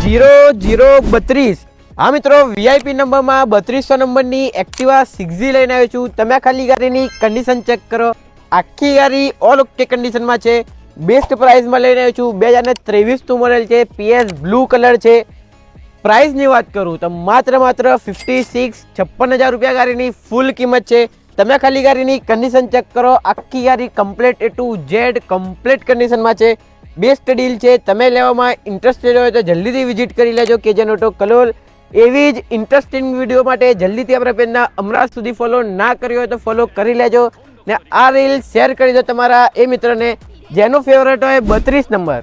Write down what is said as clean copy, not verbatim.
0032। हाँ मित्रों, VIP number में 3200 नंबर की एक्टिवा 6G लईने आव्यो छुं। तमे खाली गाड़ी कंडीशन चेक करो, आखी गाड़ी ऑल ओके कंडीशन में है। बेस्ट प्राइस में लईने आव्यो छुं। 2023 નું મોડેલ છે, PS બ્લુ કલર છે। प्राइस ની વાત करूँ तो मात्र 56,000 रुपया गाड़ी फूल कीमत है। तमे खाली गाड़ी कंडीशन चेक करो, आखी गाड़ी complete A to Z complete condition में है। बेस्ट डील है। तमे लेवामां इंटरेस्टेड हो तो जल्दी थी विजिट करी लेजो केजन ऑटो कलोल। एवी ज इंटरेस्टिंग वीडियो माटे जल्दी थी अपना पेजना हमણાં સુધી फॉलो ना कर्यो तो फॉलो करी लेजो ने आ रील शेर करी दो तमारा ए मित्र ने जेनो फेवरेट होय 32 नंबर।